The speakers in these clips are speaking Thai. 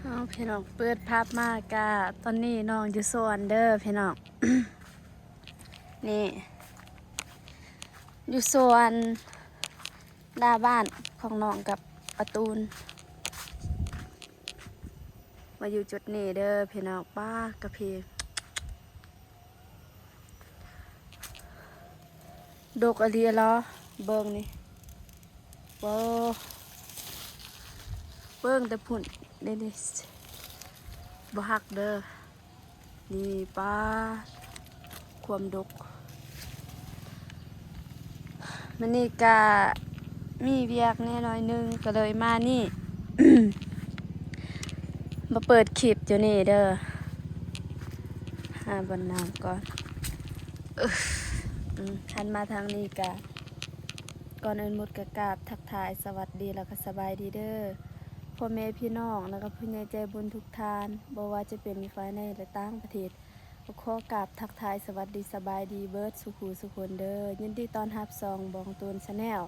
พี่น้องเปิดภาพมากกะตอนนี้น้องอยู่สวนเด้อพี่น้อง นี่อยู่สวนหน้าบ้านของน้องกับประตูนมาอยู่จุดนี้เด้อพี่น้องป้ากระพีดกอะไรล้อเบิ่งนี่โอ้เบิ่งแต่พุ่นเด้ดิบ่ฮักเด้อนี่ป้าความดกมันนี่กะมีเวียกแน่น้อยนึงก็เลยมานี่ มาเปิดคลิปอยู่นี่เด้อหาบนน้ำก่อนทันมาทางนี้กะก่อนอื่นหมดกะกราบทักทายสวัสดีแล้วก็สบายดีเด้อพ่อแม่พี่น้องแล้วก็ผู้ใหญ่ใจบุญทุกทานบ่ว่าจะเป็นฝ่ายในและต่างประเทศขอกราบทักทายสวัสดีสบายดีเบิร์ดสุขูสุคนเด้อยินดีต้อนรับซองบองตูนชาแนล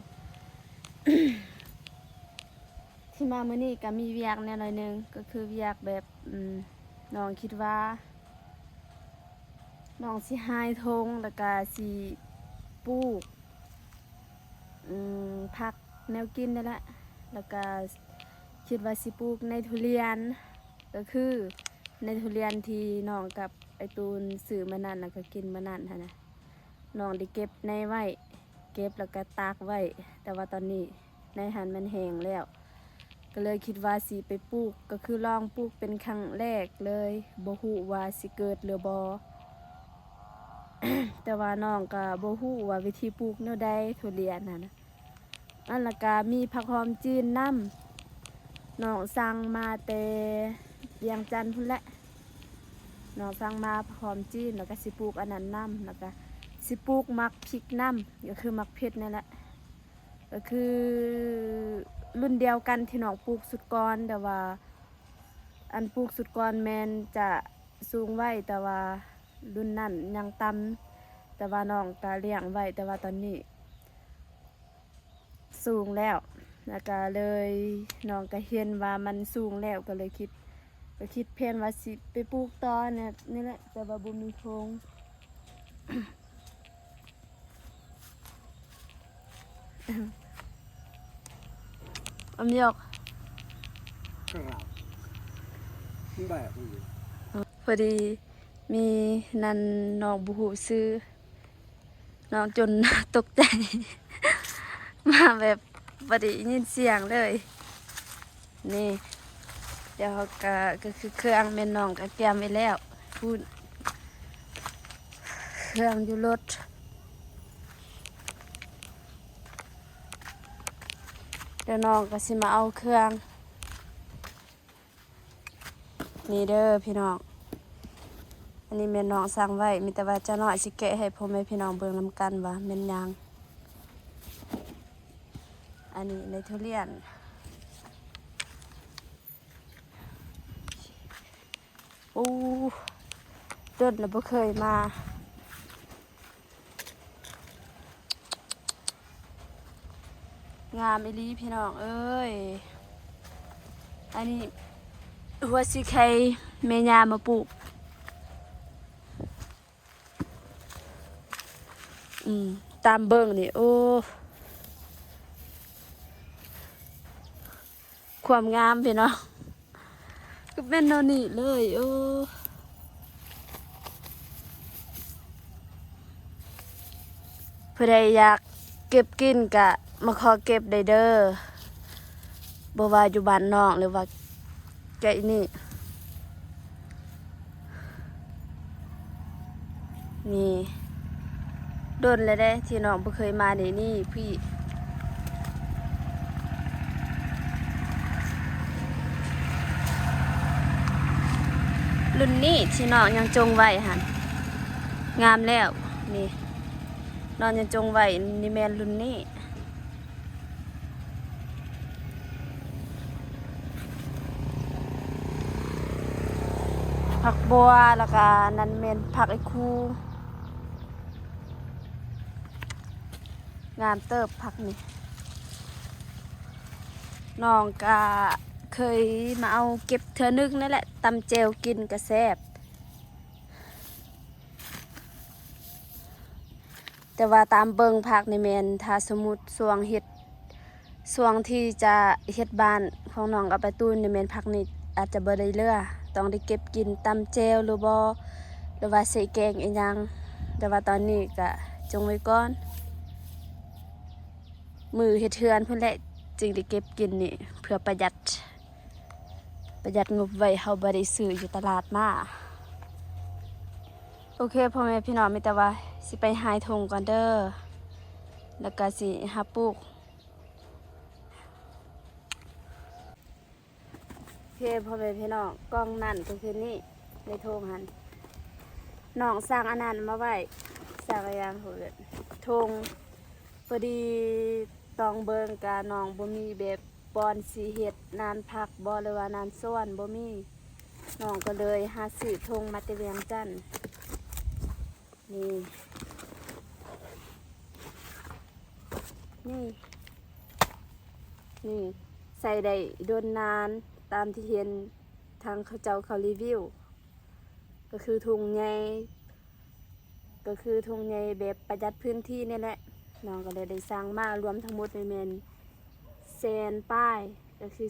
ที่มามื้อนี้ก็มีเวียกแน่หน่อยนึงก็คือเวียกแบบน้องคิดว่าน้องสิหายทงแล้วก็สิปลูกผักแนวกินนั่นแหละแล้วก็คิดว่าสิปลูกในทุเรียนก็คือในทุเรียนที่น้องกับไอตูนซื้อมานั่นแล้วก็กินมานั่นหั่นนะน้องได้เก็บในไว้เก็บแล้วก็ตากไว้แต่ว่าตอนนี้ในหันมันแห้งแล้วก็เลยคิดว่าสิไปปลูกก็คือลองปลูกเป็นครั้งแรกเลยบ่ฮู้ว่าสิเกิดหรือบ่ แต่ว่าน้องก็บ่ฮู้ว่าวิธีปลูกแนวใดทุเรียนน่ะนะอันละก็มีผักหอมจีนน้ำน้องสั่งมาแต่เวียงจันทน์พุ่นแหละน้องสั่งมาผักหอมจีนแล้วก็สิปลูกอันนั้นน้ำแล้วก็สิปลูกมักพริกน้ำก็คือมักเผ็ดนั่นแหละก็คือรุ่นเดียวกันที่น้องปลูกสุดก่อนแต่ว่าอันปลูกสุดก่อนแมนจะสูงไว้แต่ว่ารุ่นนั้นยังต่ำแต่ว่าน้องก็เลี้ยงไว้แต่ว่าตอนนี้สูงแล้วแล้วก็เลยน้องก็เห็นว่ามันสูงแล้วก็เลยคิดเพียนว่าสิไปปลูกต่อเนี่ยนี่แหละแต่ว่าบ่มีโครง อมยก ครับแบบนี้ พอดีมีนันน้องบุหูซื้อน้องจน ตกใจ มาแบบพอดียินเสียงเลยนี่เดี๋ยวก็คือเครื่องเมนน้องก็เตรียมไว้แล้วพูดเครื่องอยู่รถเดี๋ยวน้องก็สิมาเอาเครื่องนี่เด้อพี่น้องอันนี้แม่น้องสั่งไว้มีแต่ว่าจะน้อยสิแกะให้พ่อแม่พี่น้องเบิ่งนำกันว่าแม่นยังอันนี้ในทุเรียนอู้ต้นน่ะบ่เคยมางามอีหลีพี่น้องเอ้ยอันนี้หัวสิไข่แม่ย่ามาปลูกตามเบิ่งนี่โอ้ความงามพี่น้องก็เป็นแนวนี้เลยโอ้ผู้ใดอยากเก็บกินกะมาขอเก็บได้เด้อบ่ว่าอยู่บ้านนอกหรือว่าไกลนี่นี่โดนเลยได้ที่น้องบ่เคยมาในนี่พี่รุ่นนี้ที่น้องยังจงไว้หั่นงามแล้วนี่น้องยังจงไว้นี่แม่นรุ่นนี้ผักบัวแล้วก็นั่นแม่นผักไอ้คูงามเติบผักนี่น้องก็ เคยมาเอาเก็บเทื่อนึงนั่นแหละตำแจวกินก็แซ่บแต่ว่าตามเบิงผักในแมนถ้าสมมุติช่วงเฮ็ดช่วงที่จะเฮ็ดบ้านของน้องกับไปตูนในแมนผักนี่อาจจะบ่ได้เหลือต้องได้เก็บกินตำแจวหรือบ่หรือว่าใส่แกงอีหยังแต่ว่าตอนนี้ก็จงไว้ก่อนมือเฮ็ดเทือนพุ่นแหละจึงได้เก็บกินนี่เพื่อประหยัดงบไว้เฮาบ่ได้ซื้ออยู่ตลาดมาโอเคพ่อแม่พี่น้องมีแต่ว่าสิไปหายทงก่อนเด้อแล้วก็สิหาปลูกโอเคพ่อแม่พี่น้องกล้องนั่นก็คือนี่ในทงหันน้องสร้างอันนั้นมาไว้สร้างอะไรอย่างเหินทงพอดีตองเบิงกะน้องบ่มีแบบบอนสีเฮ็ดนานพักบ่หรือว่านานซ้อนบ่มีน้องก็เลยหาซื้อทงมาแต่เวียงจันทน์นี่นี่นี่ใส่ได้โดนนานตามที่เห็นทางเขาเจ้าเขารีวิวก็คือถุงใหญ่แบบประหยัดพื้นที่นี่แหละน้องก็เลยได้สร้างมารวมทั้งหมดในเมนแสนป้ายก็คือ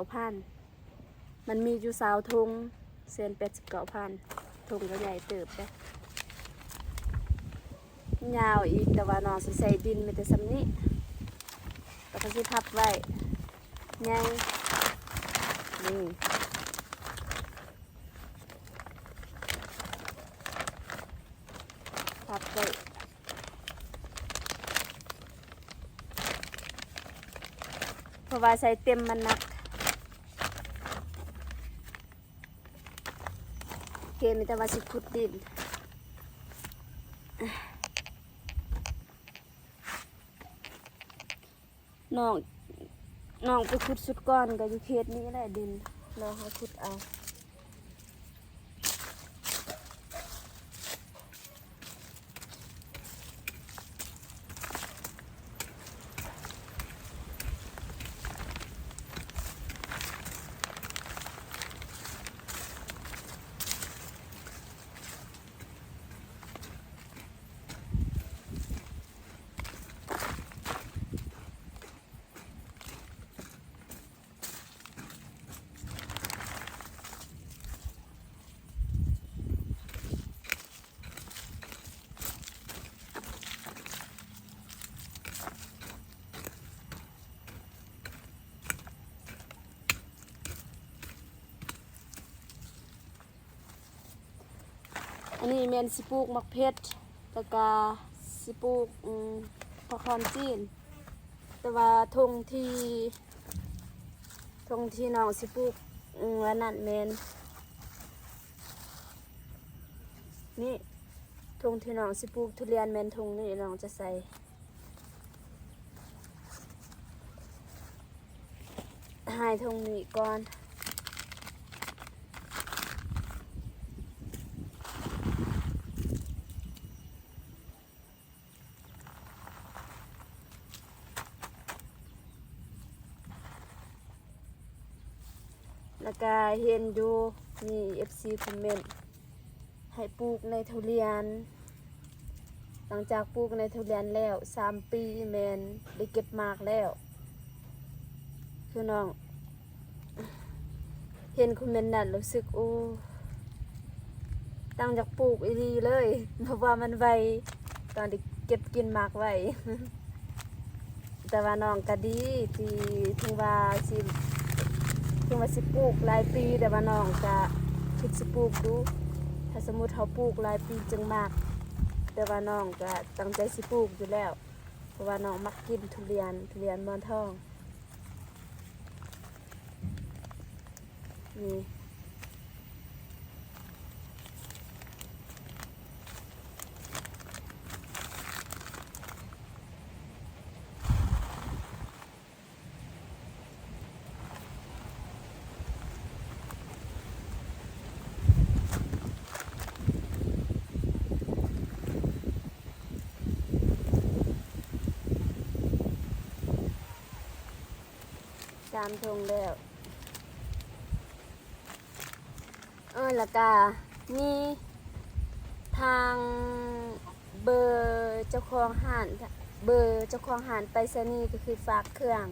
1,89,000มันมีอยู่20ถุง1,89,000ถุงก็ใหญ่เติบเด้ยาวอีกแต่ว่าน้องสิใส่ดินมีแต่สำนี้แล้วก็สิพับไว้ใหญ่นี่พับไว้เพราะว่าใส่เต็มมันหนักเกมมีแต่ว่าสิขุดดินน้องไปขุดสุดก้อนก็อยู่เขตนี้แหละดินเราหาขุดเอาอันนี้แม่นสิปลูกมักเพชรแล้วก็สิปลูกผักหอมจีนแต่ว่าทงที่น้องสิปลูกอันนั้นแม่นนี่ทงที่น้องสิปลูกทุเรียนแม่นทงนี่น้องจะใส่หายทงนี้ก่อนแล้วก็เห็นอยู่นี่ FC คอมเมนต์ให้ปลูกในทุเรียนหลังจากปลูกในทุเรียนแล้ว3 ปีแมนได้เก็บมากแล้วคือน้องเห็นคอมเมนต์นั้นรู้สึกโอ้ตั้งจากปลูกอีดีเลยเพราะว่ามันไวตอนที่เก็บกินมากไว แต่ว่าน้องก็ดีที่ถึงว่าสิปลูกหลายปีแต่ว่าน้องจะคิดสิปลูกดูถ้าสมมุติเขาปลูกหลายปีจึงมากแต่ว่าน้องก็ตั้งใจสิปลูกอยู่แล้วเพราะว่าน้องมักกินทุเรียนหมอนทองนี่3 ถุงแล้ว แล้วก็มีทางเบอร์เจ้าของห้านเบอร์เจ้าของห้านไปรษณีย์ก็คือฝากเครื่อง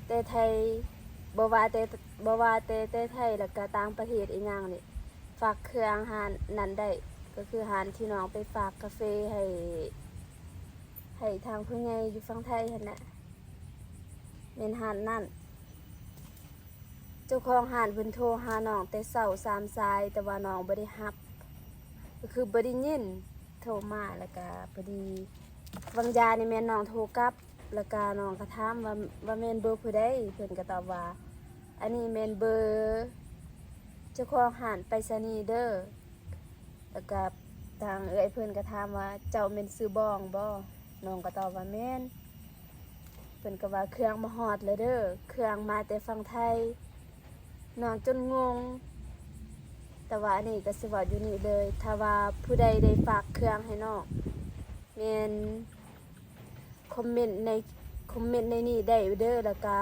แต่ไทยบ่ว่าแต่ไทยแล้วก็ต่างประเทศอีหยังนี่ฝากเครื่องห้านนั้นได้ก็คือห้านที่น้องไปฝากกาแฟให้ทางผู้ใหญ่อยู่ฝั่งไทยหั่นน่ะแม่นห้านนั่นเจ้าของห้านเพิ่นโทรหาน้องแต่เช้า3 สายแต่ว่าน้องบ่ได้รับก็คือบ่ได้ยินโทรมาแล้วก็พอดีวังยานี่แม่นน้องโทรกลับแล้วก็น้องก็ถามว่าแม่นเบอร์ผู้ใดเพิ่นก็ตอบว่าอันนี้แม่นเบอร์เจ้าของห้านไปรษณีย์เด้อแล้วก็ทางเอื้อยเพิ่นก็ถามว่าเจ้าแม่นซื้อบ้องบ่น้องก็ตอบว่าแม่นเพิ่นก็ว่าเครื่องมาฮอดแล้วเด้อเครื่องมาแต่ฝั่งไทยน้องจนงงแต่ว่าอันนี้ก็สิว่าอยู่นี่เลยถ้าว่าผู้ใดได้ฝากเครื่องให้น้องแม่นคอมเมนต์ในนี้ได้เด้อแล้วก็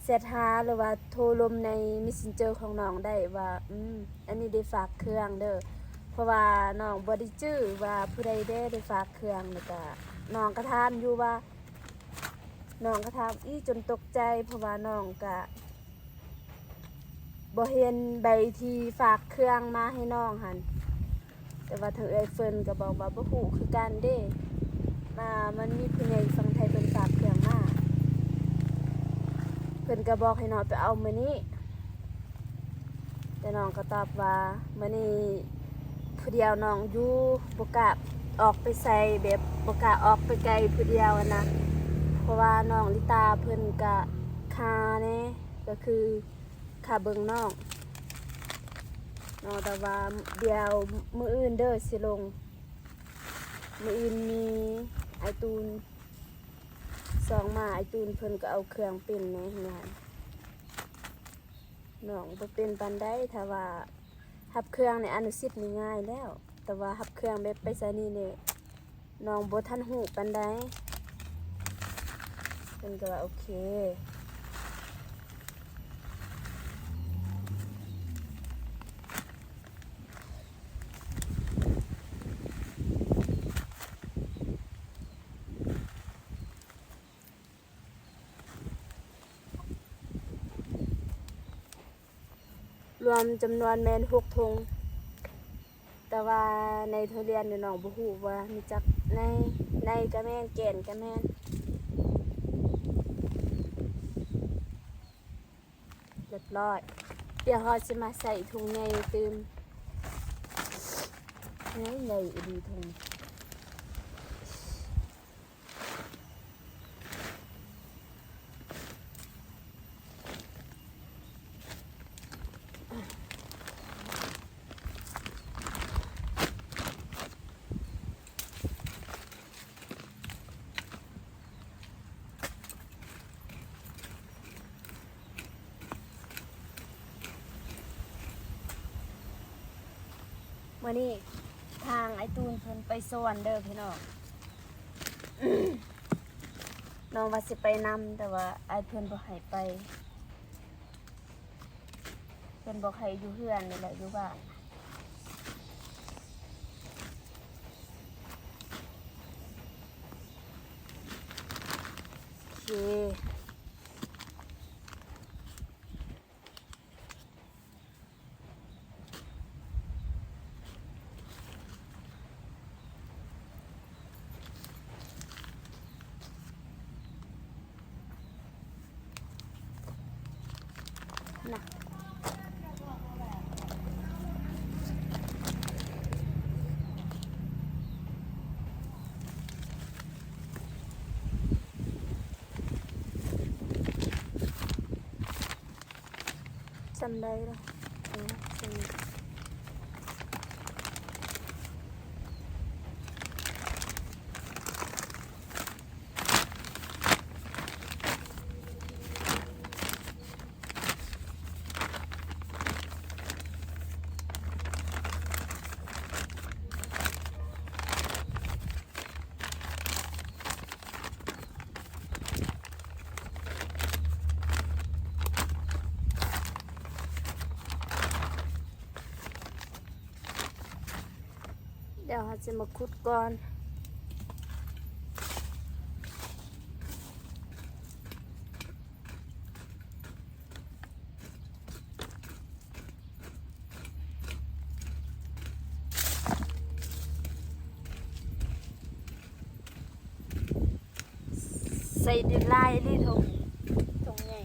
แชทหาหรือว่าโทรลมใน Messenger ของน้องได้ว่าอันนี้ได้ฝากเครื่องเด้อเพราะว่าน้องบ่ได้จื้อว่าผู้ใดได้ฝากเครื่องแล้วก็น้องก็ถามอยู่ว่าน้องก็ถามจนตกใจเพราะว่าน้องก็บ่เห็นใบที่ฝากเครื่องมาให้น้องหั่นแต่ว่าทางเอ้ยเฟิร์นก็บอกว่าบ่ฮู้คือกันเด้มันมีผู้ใหญ่ฝั่งไทยเพิ่นฝากเครื่องมาเพิ่นก็บอกให้น้องไปเอามื้อนี้แต่น้องก็ตอบว่ามื้อนี้ผู้เดียวน้องอยู่บ่กล้าออกไปใส่แบบบ่กล้าออกไปไกลผู้เดียวนะเพราะว่าน้องลิตาเพิ่นก็คาแน่ก็คือค่าเบิ่งน้องแต่ว่าเดี๋ยวมื้ออื่นเด้อสิลงมื้ออื่นมีไอตูนมาไอตูนเพิ่นก็เอาเครื่องเป็นในงานน้องบ่เป็นปานใดถ้าว่าหับเครื่องในอนุสิทธิ์นี่ง่ายแล้วแต่ว่าหับเครื่องแบบไปรษณีย์นี่น้องบ่ทันฮู้ปานใดเพิ่นก็ว่าโอเครวมจำนวนแม่น6 ถุงแต่ว่าในทุเรียนน้องบ่ฮู้ว่ามีจักในก็แม่นแก่นก็แม่นเรียบร้อยเดี๋ยวเราจะมาใส่ถุงใหญ่ตื่มใหญ่ดีถุงมื้อนี้ทางไอตูนเพิ่นไปสวรรค์เด้อพี่น้อง น้องว่าสิไปนำแต่ว่าไอเพิ่นบ่ให้ไปเพิ่นบอกให้อยู่เฮือนนี่แหละอยู่บ้านโอเคนะจำได้แล้วจำ เดี๋ยวเราจะมาขุดก่อนใส่ดินลายนี่ทงใหญ่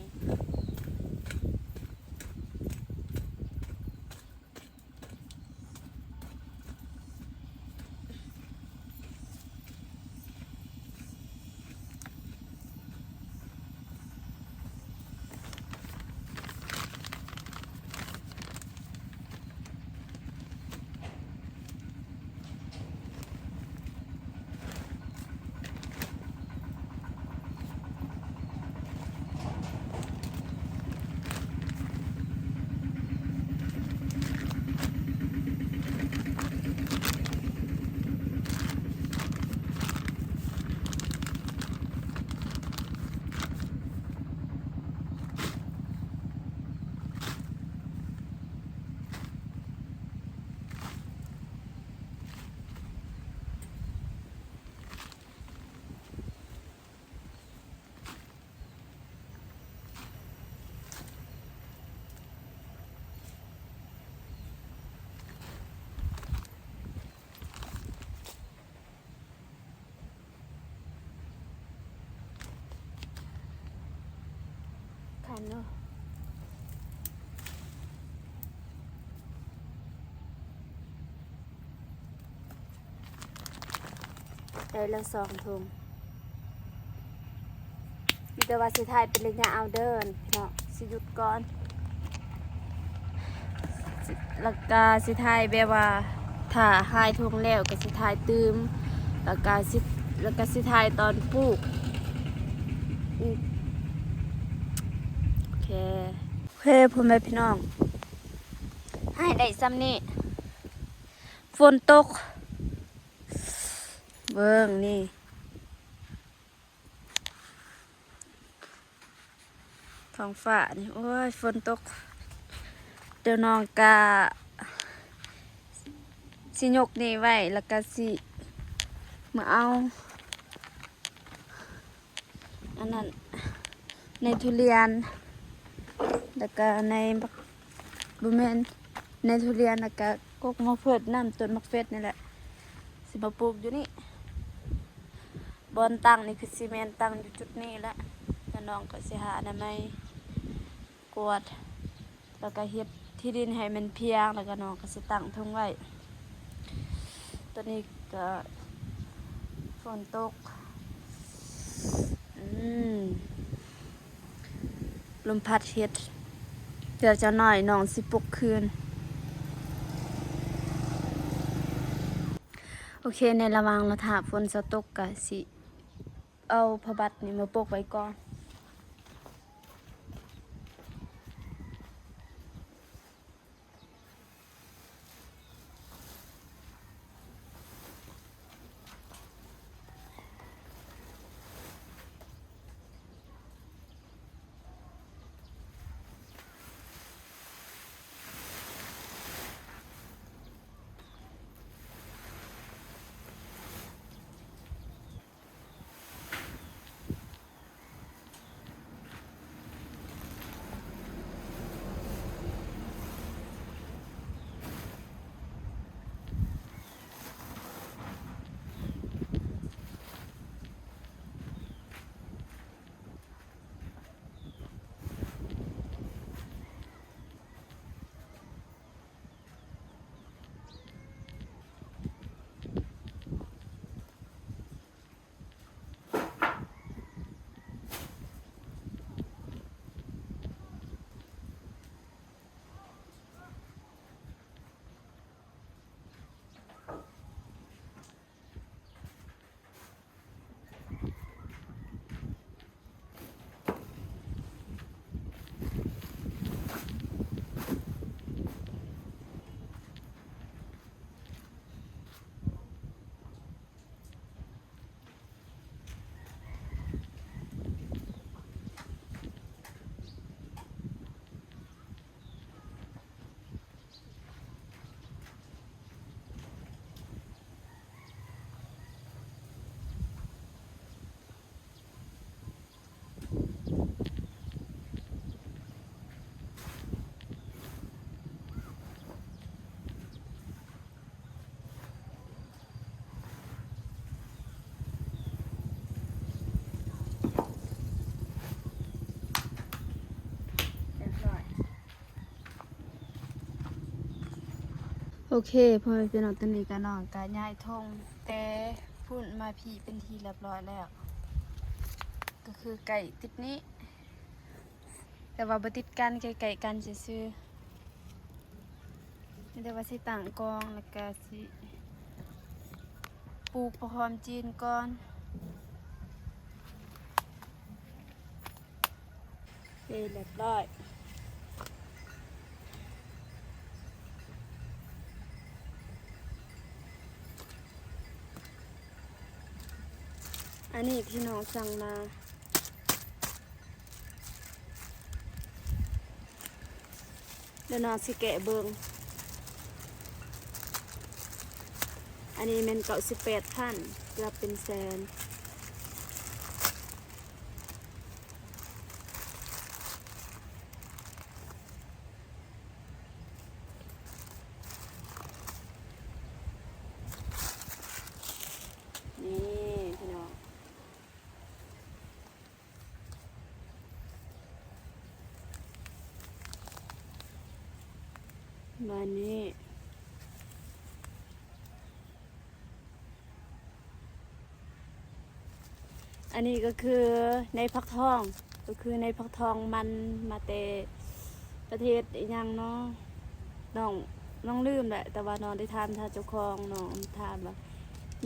คันเนาะได้ละ2 ถุงมีแต่ว่าสิถ่ายเป็นระยะเอาเดินเนาะสิหยุดก่อนแล้วก็สิถ่ายแบบว่าถ้าหายถุงแล้วก็สิถ่ายตืมแล้วก็สิถ่ายตอนปลูกอีกโอเคพ่อแม่พี่น้องให้ได้ซ้ำนี่ฝนตกเบิ่งนี่ท้องฟ้านี่โอ้ยฝนตกเดี๋ยวน้องกะสิยกนี่ไว้แล้วก็สิมาเอาอันนั้นในทุเรียนแล้วก็ในบุเมนในทุเรียนแล้วก็กกมะเฟืดน้ำต้นมะเฟืดนี่แหละสิมาปลูกอยู่นี่บอนตั้งนี่คือซีเมนต์ตั้งอยู่จุดนี้แหละแล้วน้องก็สิหาอนามัยกวาดแล้วก็เฮ็ดที่ดินให้มันเพียงแล้วก็น้องก็สิตั้งทุ่งไว้ตอนนี้ก็ฝนตกลมพัดเฮ็ดเดี๋ยวจะหน่อยน้องสิปลุกคืนโอเคในระหว่างเราถาฝนจะตกก็สิเอาผ้าบัดนี่มาปกไว้ก่อน โอเคพ่อแม่พี่น้องตอนนี้ก็น้องก็ย้ายทงแต่พุ่นมาพี่เป็นทีเรียบร้อยแล้ว ก็คือไก่ติดนี้ แต่ว่าบ่ติดกันไก่กันซื่อๆไม่ได้ว่าสิต่างกองแล้วก็สิปลูกประหอมจีนก่อนเรียบร้อยอันนี้ที่น้องสั่งมาเดี๋ยวน้องสิแกะเบิ่งอันนี้มัน98,000เกือบเป็นแสนนี่พี่น้องมานี่อันนี้ก็คือในพักทองก็คือในพักทองมันมาเตประเทศอีหยังเนาะน้องลืมแหละแต่ว่าน้องได้ถามท่านเจ้าของน้องถามว่า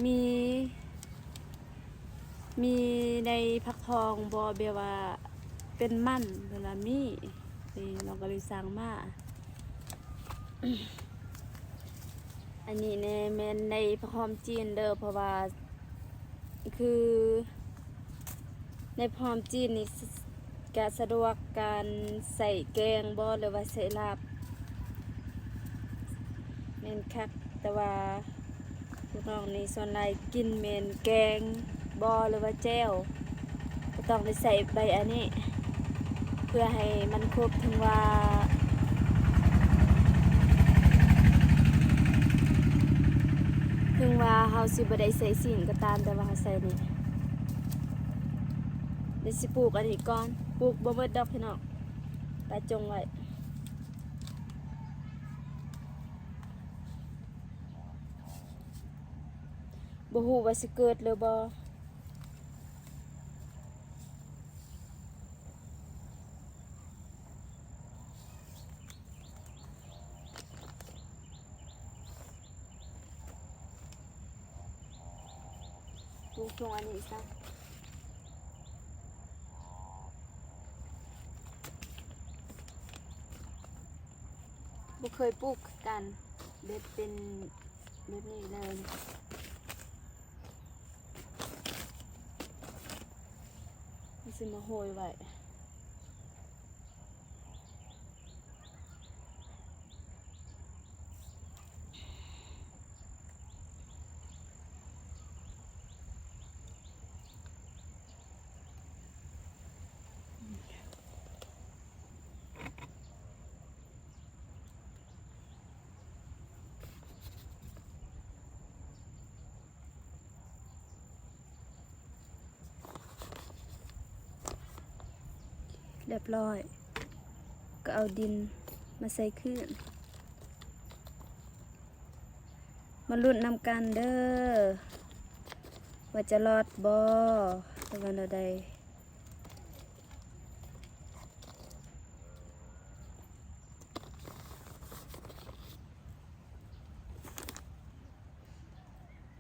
มีในพักทองบอเบว่าเป็นมันเวลามีนี่น้องก็เลยสั่งมา อันนี้ในแมนในพักทองจีนเด้อเพราะว่าคือในพร้อมจีนนี่ก็สะดวกการใส่แกงบ่หรือว่าใส่ลาบแม่นคักแต่ว่าพวกน้องนี่ส่วนใหญ่กินแม่นแกงบ่หรือว่าแจ่วก็ต้องได้ใส่ใบอันนี้เพื่อให้มันครบถึงว่าเฮาสิบ่ได้ใส่สิ่งก็ตามแต่ว่าเฮาใส่นี่เดี๋ยวสิปลูกอันนี้ก่อนปลูกบ่เบิดดอกพี่น้องตาจงไว้บ่ฮู้ว่าสิเกิดหรือบ่ปลูกตรงอันนี้ซะบ่เคยปลูกกันเด็ดเป็นแบบนี้เลยมันสิมาโหยไว้เรียบร้อยก็เอาดินมาใส่ขึ้นมาลุ้นนำกันเด้อว่าจะรอดบ่ในวันใด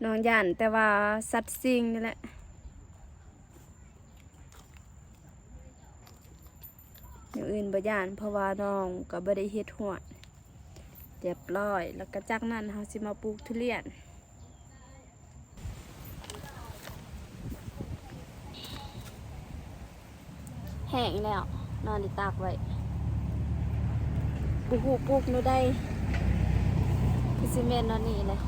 น้องย่านแต่ว่าสัตว์สิ่งนี่แหละอย่างอื่นบ่ย่านเพราะว่าน้องก็บ่ได้เฮ็ดหัวเรียบร้อยแล้วก็จากนั้นเฮาสิมาปลูกทุเรียนแห้งแล้วนอนได้ตากไว้บ่ฮู้ปลูกแนวใดคือสิแม่นนอนนี่เลย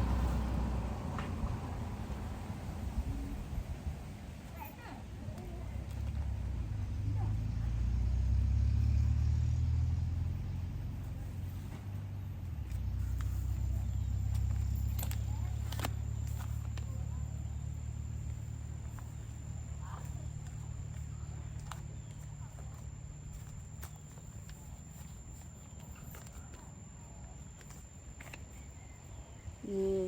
นี่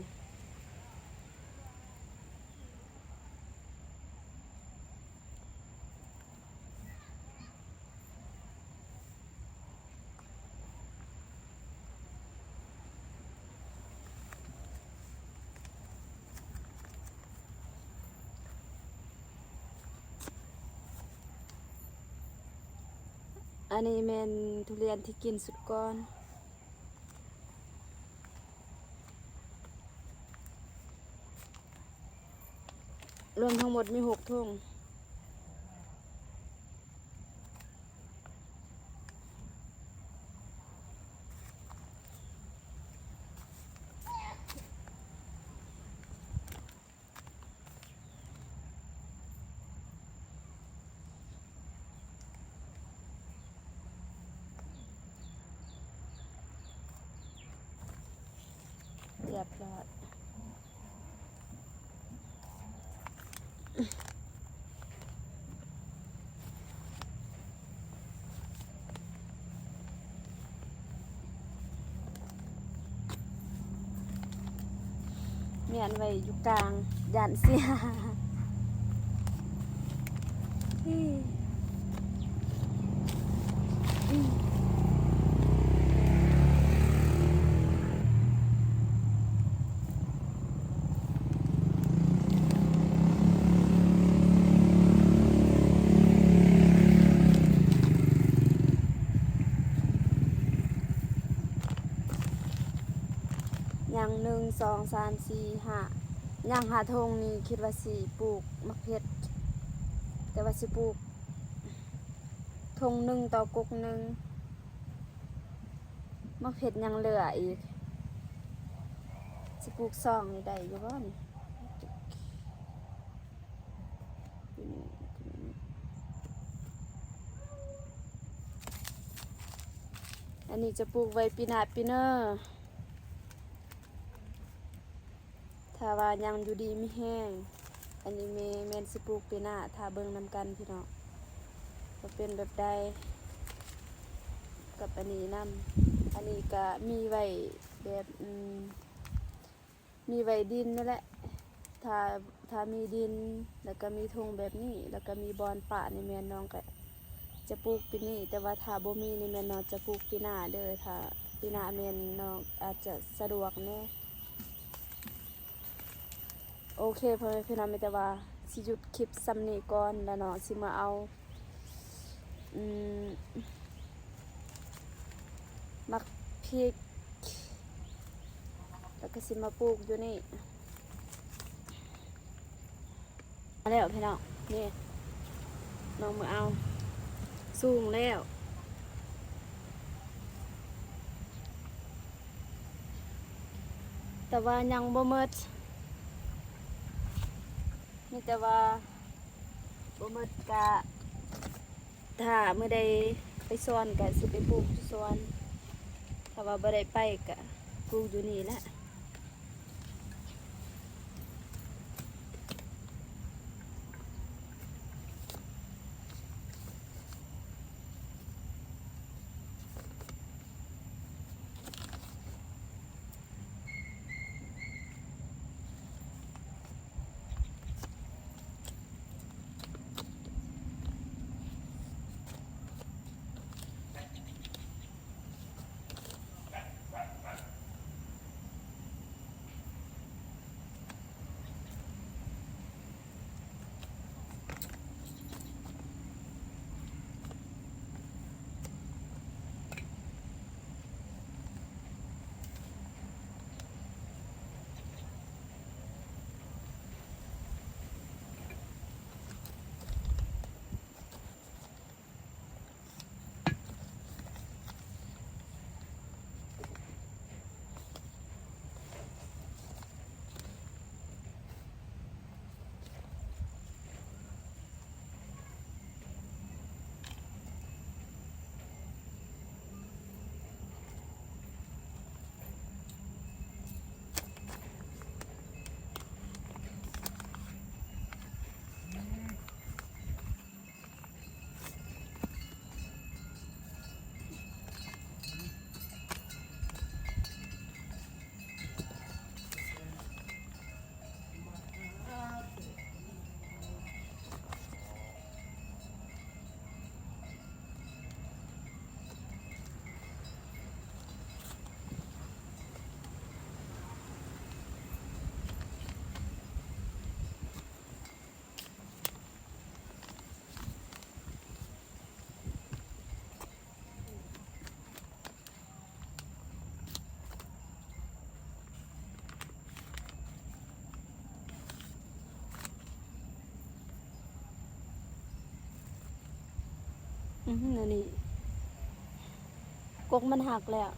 อันนี้แม่นทุเรียนที่กินสุดก้อน รวมทั้งหมดมี6ถุงเรียบร้อยมีอันไว้อยู่กลางยานเสียอืมอย่าง1 2 3 4 5อย่าง5ธงนี่คิดว่าสิปลูกมะเขือแต่ว่าสิปลูกธงหนึ่งต่อกกหนึ่งมะเขือยังเหลืออีกสิปลูก2นี่ได้อยู่บ่นี่อันนี้จะปลูกไว้ปีหน้าปีเนอถ้าว่ายังอยู่ดีไม่แห้งอันนี้แม่นสิปลูกปีหน้าถ้าเบิ่งนำกันพี่น้องว่าเป็นแบบใดกับอันนี้นำอันนี้ก็มีไว้แบบมีไว้ดินนั่นแหละถ้ามีดินแล้วก็มีธงแบบนี้แล้วก็มีบอนป่าในแม่น้องก็จะปลูกปีนี้แต่ว่าถ้าบ่มีในแม่น้องจะปลูกปีหน้าเด้อถ้าปีหน้าแม่น้องอาจจะสะดวกแน่โอเคพ่อแม่พี่น้องมีแต่ว่าสิหยุดคลิปซ้ำนี้ก่อนแล้วเนาะสิมาเอามักพริกแล้วก็สิมาปลูกอยู่นี่มาแล้วพี่น้องนี่น้องมาเอาสูงแล้วแต่ว่ายังบ่หมดมีแต่ว่าบ่หมดกะถ้าเมื่อใดไปสวนกะสิไปปลูกที่สวนถ้าว่าบ่ได้ไปกะปลูกอยู่นี่แหละ นั่นนี่กกมันหักแล้ว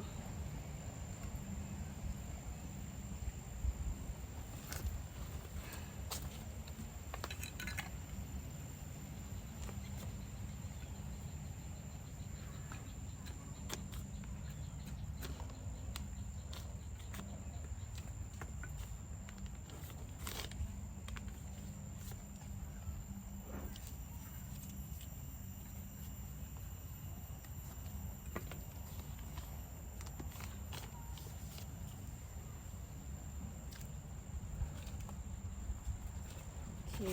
โอเค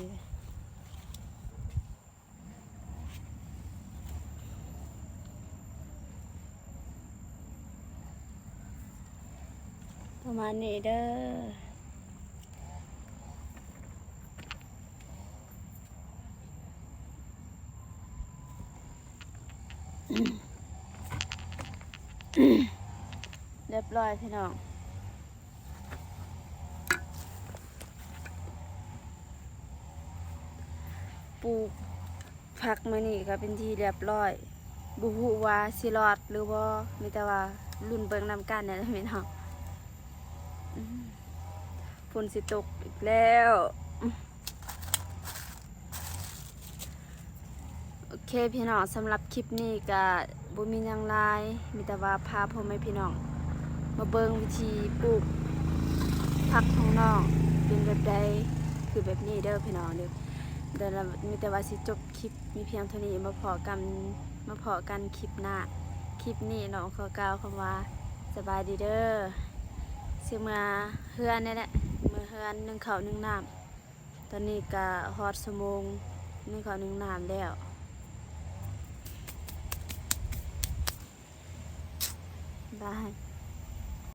ประมาณนี้เด้อเรียบร้อยพี่น้องปลูกผักมื้อนี้ก็เป็นที่เรียบร้อยบ่ฮู้ว่าสิรอดหรือบ่มีแต่ว่าลุ้นเบิ่งนำกันนี่แหละพี่น้องฝนสิตกอีกแล้วโอเคพี่น้องสำหรับคลิปนี้ก็บ่มีหยังหลายมีแต่ว่าพาพ่อแม่พี่น้องมาเบิ่งวิธีปลูกผักของน้องเป็นแบบใดคือแบบนี้เด้อพี่น้องเด้อเดี๋ยวเรามีแต่ว่าสิจบคลิปมีเพียงเท่านี้มาพอกันคลิปหน้าคลิปนี้น้องขอกล่าวคำว่าสบายดีเด้อสิมาเฮือนนี่แหละมือเฮือนนึ่งข้าวนึ่งน้ำตอนนี้ก็ฮอดชั่วโมงนึ่งข้าวนึ่งน้ำแล้วบาย